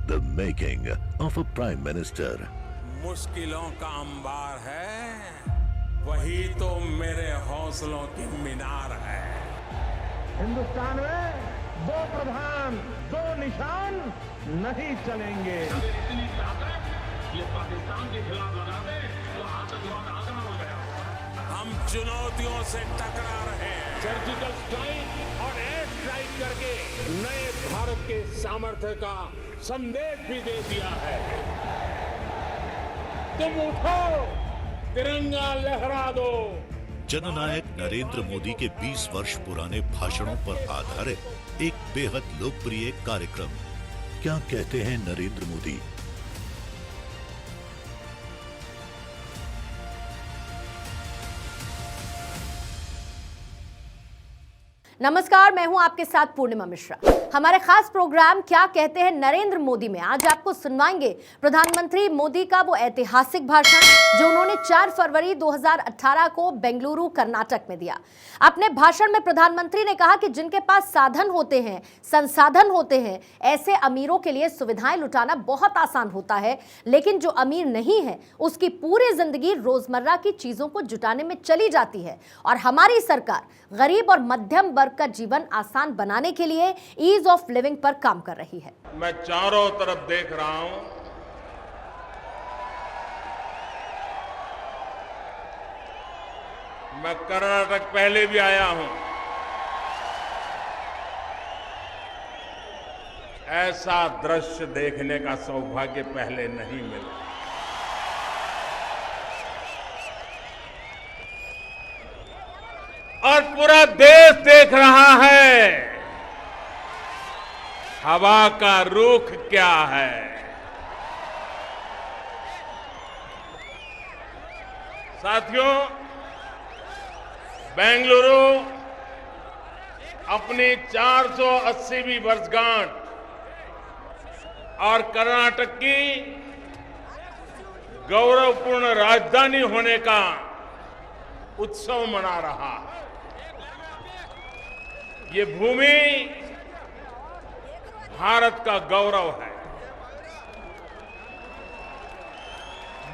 The making of a prime minister. मुश्किलों का अंबार है, वही तो मेरे हौसलों की मीनार है। हिंदुस्तान में दो प्रधान दो निशान नहीं चलेंगे। इतनी ताकत ये पाकिस्तान के खिलाफ लगा दे तो आतंकवाद आसान हो गया। हम चुनौतियों से टकरा रहे हैं। सर्जिकल स्ट्राइक और एयर स्ट्राइक करके नए भारत के सामर्थ्य का संदेश भी दे दिया है। तुम उठो, तिरंगा लहरा दो। जननायक नरेंद्र मोदी के 20 वर्ष पुराने भाषणों पर आधारित एक बेहद लोकप्रिय कार्यक्रम। क्या कहते हैं नरेंद्र मोदी? नमस्कार, मैं हूं आपके साथ पूर्णिमा मिश्रा। हमारे खास प्रोग्राम क्या कहते हैं नरेंद्र मोदी में आज आपको सुनवाएंगे प्रधानमंत्री मोदी का वो ऐतिहासिक भाषण जो उन्होंने 4 फरवरी 2018 को बेंगलुरु कर्नाटक में दिया। अपने भाषण में प्रधानमंत्री ने कहा कि जिनके पास साधन होते हैं, संसाधन होते हैं, ऐसे अमीरों के लिए सुविधाएं लुटाना बहुत आसान होता है, लेकिन जो अमीर नहीं है उसकी पूरी जिंदगी रोजमर्रा की चीजों को जुटाने में चली जाती है। और हमारी सरकार गरीब और मध्यम वर्ग का जीवन आसान बनाने के लिए ईज ऑफ लिविंग पर काम कर रही है। मैं चारों तरफ देख रहा हूं, मैं कर्नाटक पहले भी आया हूं, ऐसा दृश्य देखने का सौभाग्य पहले नहीं मिला। और पूरा देश देख रहा है हवा का रुख क्या है। साथियों, बेंगलुरु अपनी 480वीं वर्षगांठ और कर्नाटक की गौरवपूर्ण राजधानी होने का उत्सव मना रहा है। ये भूमि भारत का गौरव है।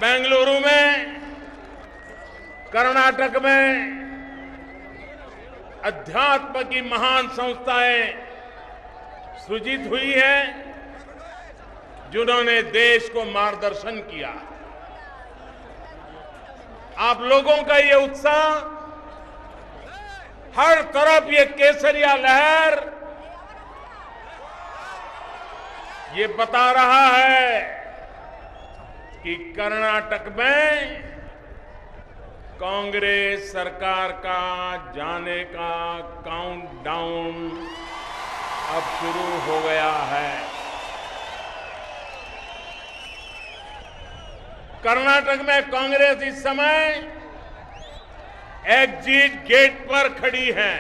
बेंगलुरु में, कर्नाटक में अध्यात्म की महान संस्थाएं सृजित हुई हैं, जिन्होंने देश को मार्गदर्शन किया। आप लोगों का ये उत्साह, हर तरफ ये केसरिया लहर, ये बता रहा है कि कर्नाटक में कांग्रेस सरकार का जाने का काउंटडाउन अब शुरू हो गया है। कर्नाटक में कांग्रेस इस समय एग्जिट गेट पर खड़ी है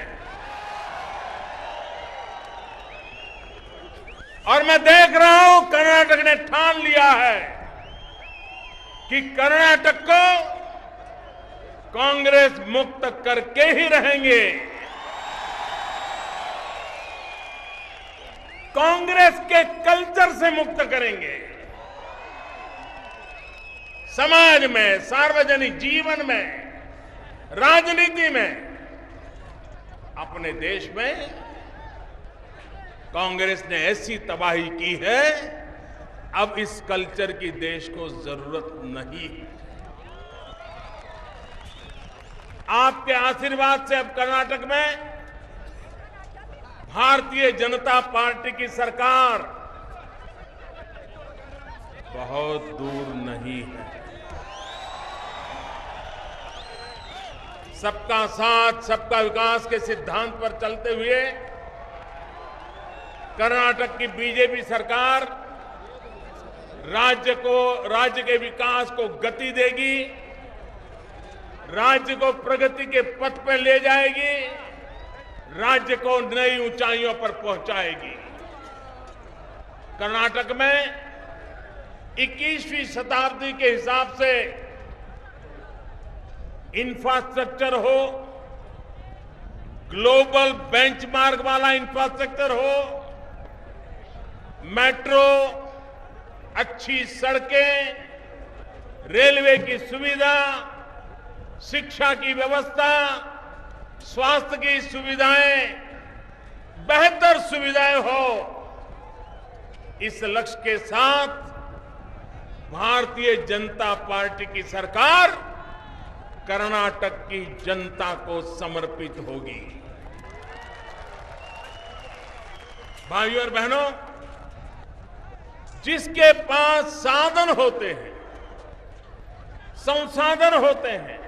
और मैं देख रहा हूं कर्नाटक ने ठान लिया है कि कर्नाटक को कांग्रेस मुक्त करके ही रहेंगे। कांग्रेस के कल्चर से मुक्त करेंगे। समाज में, सार्वजनिक जीवन में, राजनीति में, अपने देश में कांग्रेस ने ऐसी तबाही की है, अब इस कल्चर की देश को जरूरत नहीं है। आपके आशीर्वाद से अब कर्नाटक में भारतीय जनता पार्टी की सरकार बहुत दूर नहीं है। सबका साथ, सबका विकास के सिद्धांत पर चलते हुए कर्नाटक की बीजेपी सरकार राज्य के विकास को गति देगी, राज्य को प्रगति के पथ पर ले जाएगी, राज्य को नई ऊंचाइयों पर पहुंचाएगी। कर्नाटक में 21वीं शताब्दी के हिसाब से इंफ्रास्ट्रक्चर हो, ग्लोबल बेंचमार्क वाला इंफ्रास्ट्रक्चर हो, मेट्रो, अच्छी सड़कें, रेलवे की सुविधा, शिक्षा की व्यवस्था, स्वास्थ्य की सुविधाएं, बेहतर सुविधाएं हो, इस लक्ष्य के साथ भारतीय जनता पार्टी की सरकार कर्नाटक की जनता को समर्पित होगी। भाइयों और बहनों, जिसके पास साधन होते हैं, संसाधन होते हैं,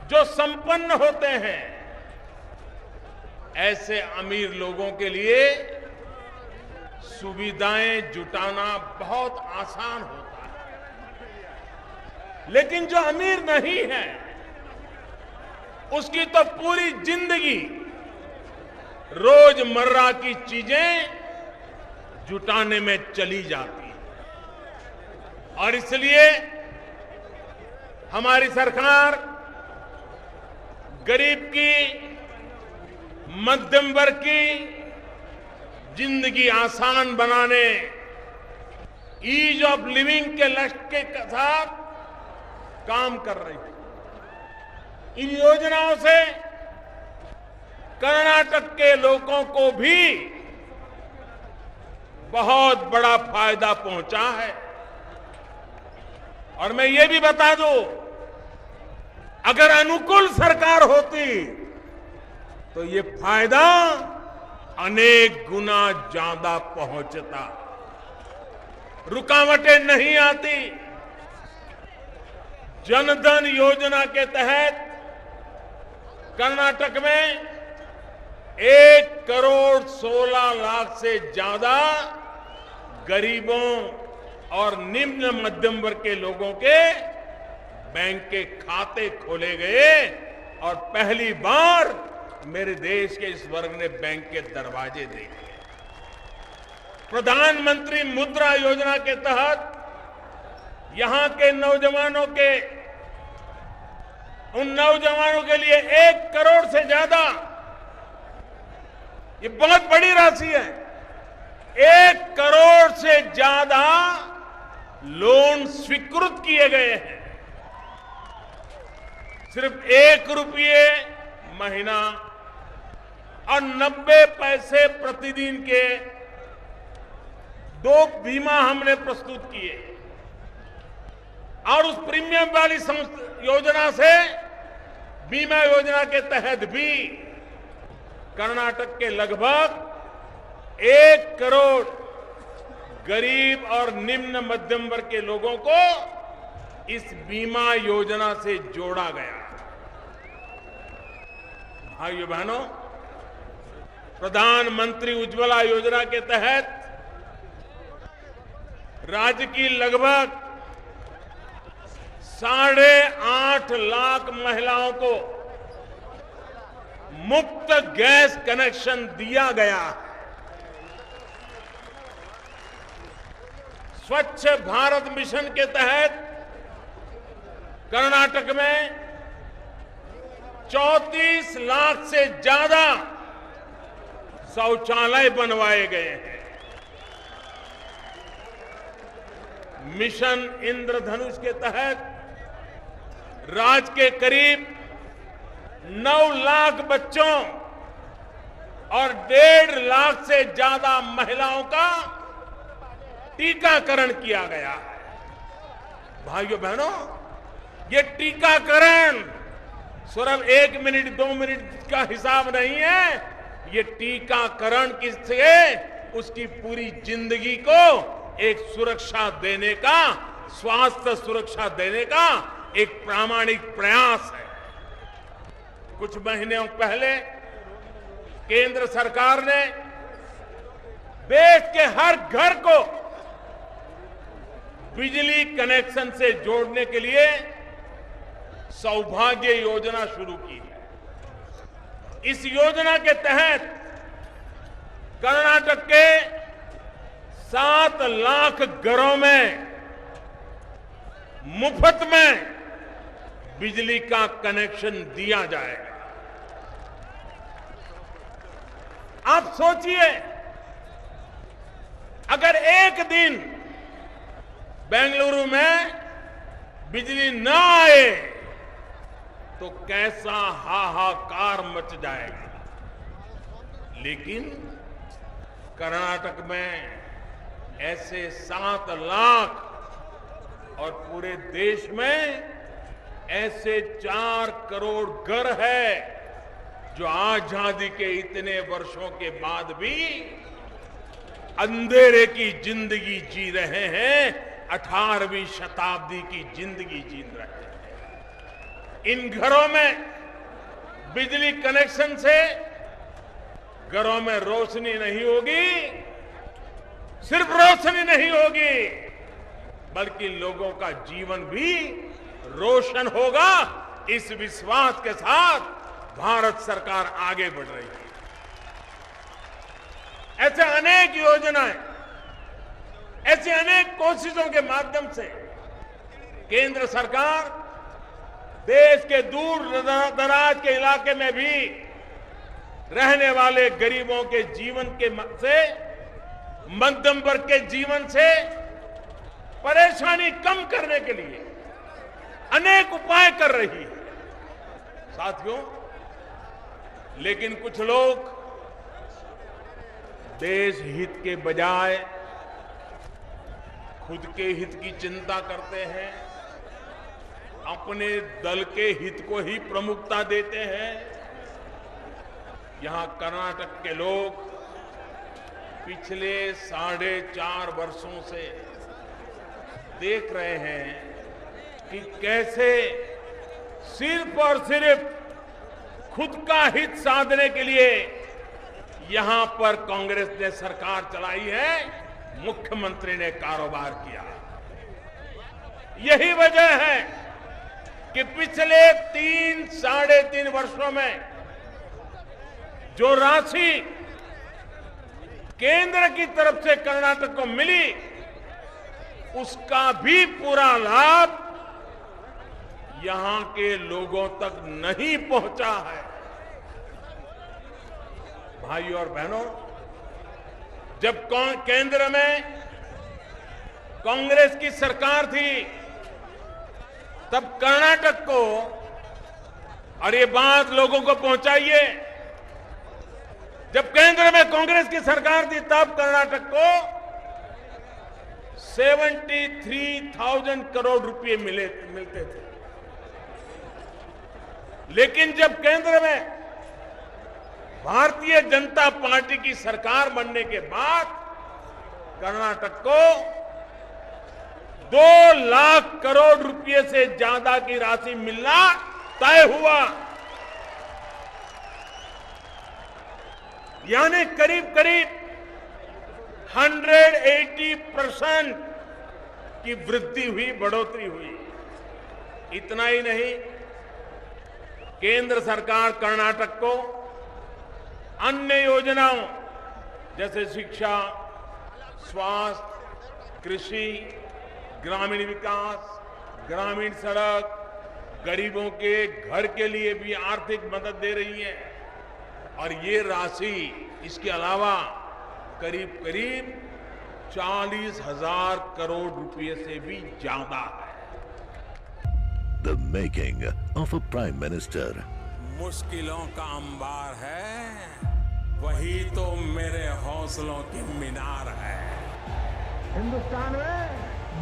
जो संपन्न होते हैं, ऐसे अमीर लोगों के लिए सुविधाएं जुटाना बहुत आसान होता है। लेकिन जो अमीर नहीं है, उसकी तो पूरी जिंदगी रोजमर्रा की चीजें जुटाने में चली जाती है। और इसलिए हमारी सरकार गरीब की, मध्यम वर्ग की जिंदगी आसान बनाने, ईज ऑफ लिविंग के लक्ष्य के साथ काम कर रही है। इन योजनाओं से कर्नाटक के लोगों को भी बहुत बड़ा फायदा पहुंचा है। और मैं ये भी बता दूं, अगर अनुकूल सरकार होती तो ये फायदा अनेक गुना ज्यादा पहुंचता, रुकावटें नहीं आती। जनधन योजना के तहत कर्नाटक में 1,16,00,000 से ज्यादा गरीबों और निम्न मध्यम वर्ग के लोगों के बैंक के खाते खोले गए और पहली बार मेरे देश के इस वर्ग ने बैंक के दरवाजे देखे। प्रधानमंत्री मुद्रा योजना के तहत यहां के नौजवानों के, उन नौजवानों के लिए 1 करोड़ से ज्यादा, ये बहुत बड़ी राशि है, 1 करोड़ से ज्यादा लोन स्वीकृत किए गए हैं। सिर्फ 1 रुपये महीना और 90 पैसे प्रतिदिन के 2 बीमा हमने प्रस्तुत किए। और उस प्रीमियम वाली योजना से, बीमा योजना के तहत भी कर्नाटक के लगभग 1 करोड़ गरीब और निम्न मध्यम वर्ग के लोगों को इस बीमा योजना से जोड़ा गया। भाइयों बहनों, प्रधानमंत्री उज्ज्वला योजना के तहत राज्य की लगभग 8.5 लाख महिलाओं को मुफ्त गैस कनेक्शन दिया गया। स्वच्छ भारत मिशन के तहत कर्नाटक में 34 लाख से ज्यादा शौचालय बनवाए गए हैं। मिशन इंद्रधनुष के तहत राज्य के करीब 9 लाख बच्चों और 1.5 लाख से ज्यादा महिलाओं का टीकाकरण किया गया है। भाइयों बहनों, ये टीकाकरण सिर्फ 1 मिनट 2 मिनट का हिसाब नहीं है। ये टीकाकरण किससे उसकी पूरी जिंदगी को एक सुरक्षा देने का, स्वास्थ्य सुरक्षा देने का एक प्रामाणिक प्रयास है। कुछ महीनों पहले केंद्र सरकार ने देश के हर घर को बिजली कनेक्शन से जोड़ने के लिए सौभाग्य योजना शुरू की है। इस योजना के तहत कर्नाटक के 7 लाख घरों में मुफ्त में बिजली का कनेक्शन दिया जाएगा। आप सोचिए, अगर एक दिन बेंगलुरु में बिजली न आए तो कैसा हाहाकार मच जाएगा। लेकिन कर्नाटक में ऐसे 7 लाख और पूरे देश में ऐसे 4 करोड़ घर है जो आजादी के इतने वर्षों के बाद भी अंधेरे की जिंदगी जी रहे हैं, 18वीं शताब्दी की जिंदगी जी रहे हैं। इन घरों में बिजली कनेक्शन से घरों में रोशनी नहीं होगी, सिर्फ रोशनी नहीं होगी बल्कि लोगों का जीवन भी रोशन होगा। इस विश्वास के साथ भारत सरकार आगे बढ़ रही है। ऐसे अनेक योजनाएं, ऐसी अनेक कोशिशों के माध्यम से केंद्र सरकार देश के दूर दराज के इलाके में भी रहने वाले गरीबों के जीवन के से, मध्यम वर्ग के जीवन से परेशानी कम करने के लिए अनेक उपाय कर रही है साथियों। लेकिन कुछ लोग देश हित के बजाय खुद के हित की चिंता करते हैं, अपने दल के हित को ही प्रमुखता देते हैं। यहां कर्नाटक के लोग पिछले 4.5 वर्षों से देख रहे हैं कि कैसे सिर्फ और सिर्फ खुद का हित साधने के लिए यहां पर कांग्रेस ने सरकार चलाई है, मुख्यमंत्री ने कारोबार किया। यही वजह है कि पिछले 3-3.5 वर्षों में जो राशि केंद्र की तरफ से कर्नाटक को मिली उसका भी पूरा लाभ यहां के लोगों तक नहीं पहुंचा है। भाइयों और बहनों, जब केंद्र में कांग्रेस की सरकार थी तब कर्नाटक को, और ये बात लोगों को पहुंचाइए, जब केंद्र में कांग्रेस की सरकार थी तब कर्नाटक को 73,000 करोड़ रुपए मिलते थे। लेकिन जब केंद्र में भारतीय जनता पार्टी की सरकार बनने के बाद कर्नाटक को 2 लाख करोड़ रुपए से ज्यादा की राशि मिलना तय हुआ। यानी करीब करीब 180% की वृद्धि हुई, बढ़ोतरी हुई। इतना ही नहीं, केंद्र सरकार कर्नाटक को अन्य योजनाओं जैसे शिक्षा, स्वास्थ्य, कृषि, ग्रामीण विकास, ग्रामीण सड़क, गरीबों के घर के लिए भी आर्थिक मदद दे रही है। और ये राशि इसके अलावा करीब करीब 40,000 करोड़ रुपए से भी ज्यादा है। The making of a Prime Minister. मुश्किलों का अंबार है, वही तो मेरे हौसलों की मीनार है। हिंदुस्तान में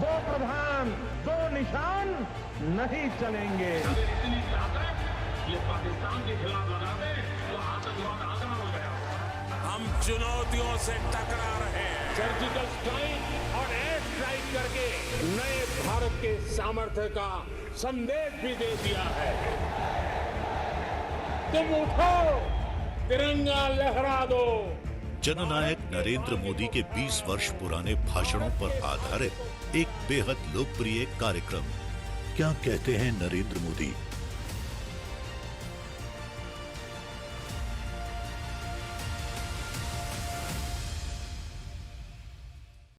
2 प्रधान 2 निशान नहीं चलेंगे। ये पाकिस्तान के खिलाफ लगा दे तो आतंकवाद आगना हो गया। हम चुनौतियों से टकरा रहे हैं। सर्जिकल स्ट्राइक और एयर स्ट्राइक करके नए भारत के सामर्थ्य का संदेश भी दे दिया है। तुम उठो, तिरंगा लहरा दो। जननायक नरेंद्र मोदी के 20 वर्ष पुराने भाषणों पर आधारित एक बेहद लोकप्रिय कार्यक्रम क्या कहते हैं नरेंद्र मोदी।